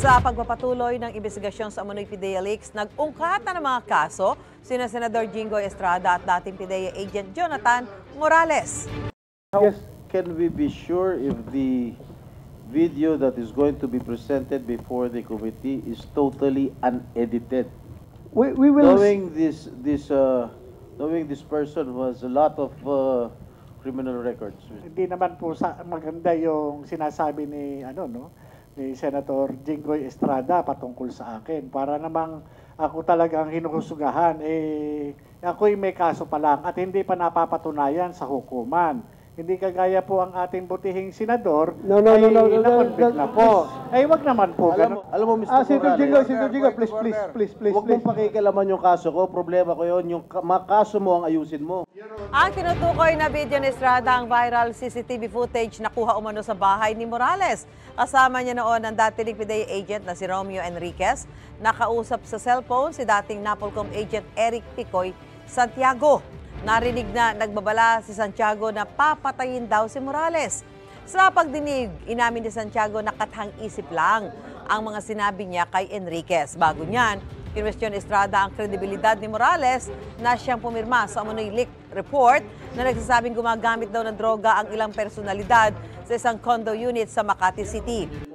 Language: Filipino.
Sa pagpapatuloy ng investigasyon sa Umunoy PIDEA leaks, nag-ungkat na ng mga kaso sina Senador Jinggoy Estrada at dating PIDEA agent Jonathan Morales. How can we be sure if the video that is going to be presented before the committee is totally unedited? We will Knowing this person who has a lot of criminal records. Hindi naman po maganda yung sinasabi ni ni Senator Jinggoy Estrada patungkol sa akin. Para namang ako talagang hinuhusugahan, ako'y may kaso pa lang at hindi pa napapatunayan sa hukuman. Hindi kagaya po ang ating butihing senador, na-convict na po. Wag naman po. Alam mo, Mr. Senator Morales, Jinggoy, please. huwag mong pakikialaman yung kaso ko. Problema ko yun. Yung kaso mo ang ayusin mo. Ang tinutukoy na video ni Estrada ang viral CCTV footage na kuha umano sa bahay ni Morales. Kasama niya noon ang dating PIDEA agent na si Romeo Enriquez. Nakausap sa cellphone si dating NAPOLCOM agent Eric Picoy Santiago. Narinig na nagbabala si Santiago na papatayin daw si Morales. Sa pagdinig, inamin ni Santiago na kathang-isip lang ang mga sinabi niya kay Enriquez. Bago niyan, kinwestiyon Estrada ang kredibilidad ni Morales na siyang pumirma sa Umunoy leak report na nagsasabing gumagamit daw ng droga ang ilang personalidad sa isang condo unit sa Makati City.